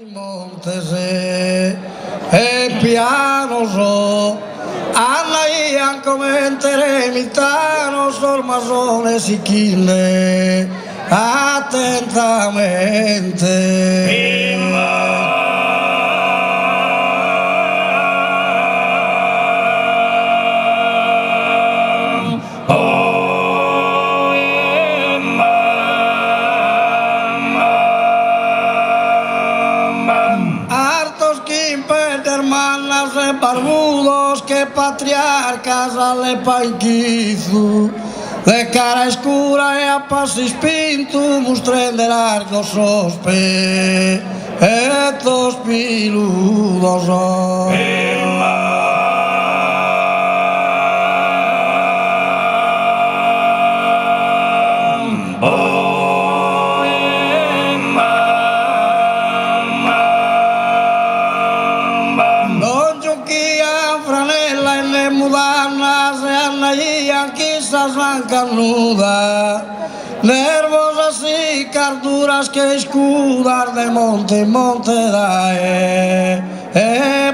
Montese e piano so Anna come mitano sormasone si chille attentamente. Barbudos que patriarcas alle panquizu de cara escura e a passi spintu mostrende largo sospe e tos piludos Canuda, nervosas y carduras que escudar de monte en monte dae,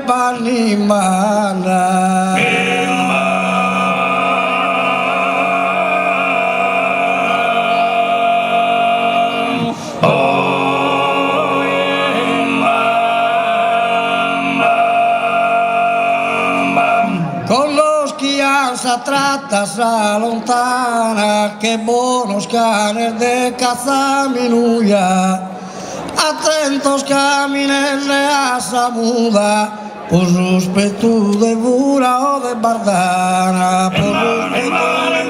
panimana. Tratas a lontana que bonos canes de cazaminuya atentos camines de asa muda por respeto de bura o de bardana por respeto de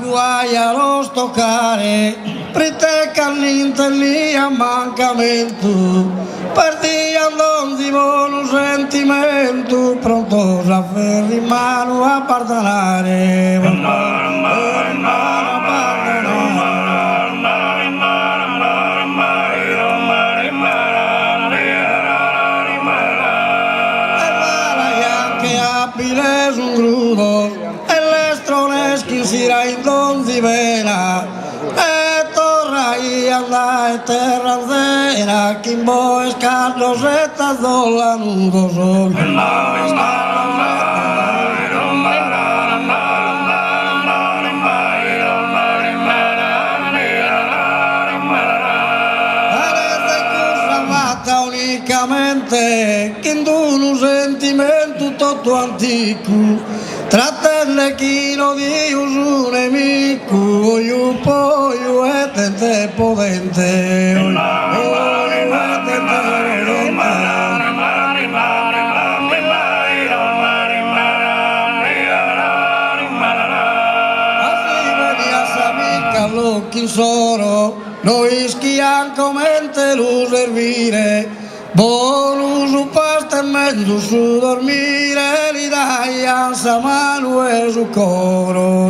bura los toccare L'intellia mancamento partiam di buon sentimento prontos a ferri mano a pardonare che abile un grudo e l'estrones chi si ra in don di vena anda terra zera kimbo escardos eta dolanudo son unicamente che un sentimento tutto antico trattelle chi non di un nemico io poi e te potente Chi sono noi schian come te lo servire buon su pasta e mezzo su dormire li dai a samanu e su coro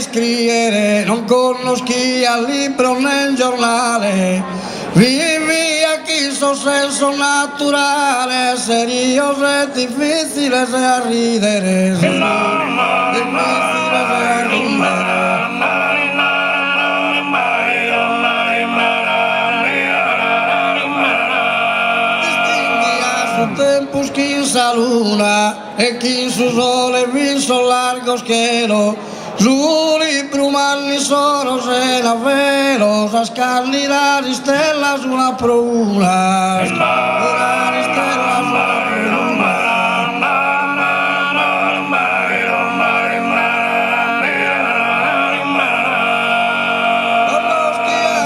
scrivere non conosci al libro nel giornale vivi a chi so senso naturale serioso e difficile se a ridere difficile se a ridere distingui a su tempus chi in sa luna e chi in su sole viso largo schiero Zuri brumalli sono se la velos a scarli la ristella sulla pruna la ristella sulla pruna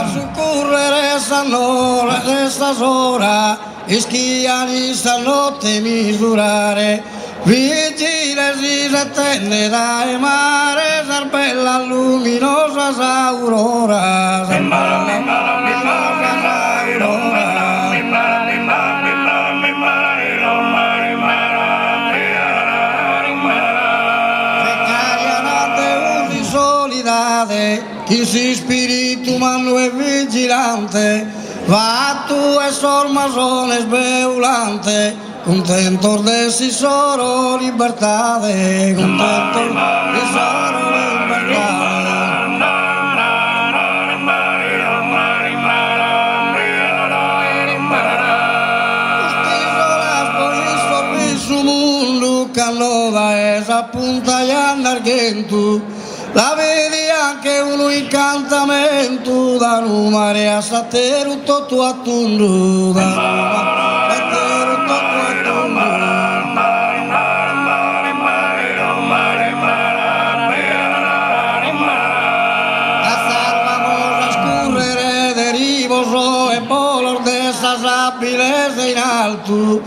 a su correre sanno la stessa ora e schiani sanno te misurare vigile si attende dai mare sarpella luminosa s'aurora libertade, chi si spirito umano e vigilante, va tu e sor masone sbeulante, contento de si soro libertade, contento di soro libertade. Da esa punta ya en Argento, la vedi anche uno incantamento, da una marea sateru tutto attundu, da una sateru tutto attundu. Hacemos a escurrere derivoso e polos de esas ápiles de inalto,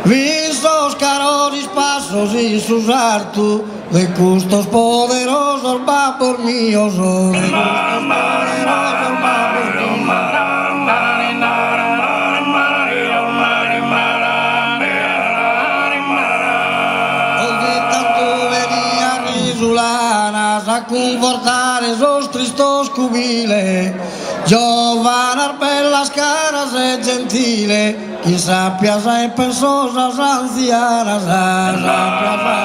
vistos caros pasos y sus hartos de custos poderosos va por mí, oh, de custos poderosos va por mí. Oggi tanto venia risulanas a confortare esos tristos cubiles, giovanar bellas caras e gentile, y sapias hay personas ancianas, sapias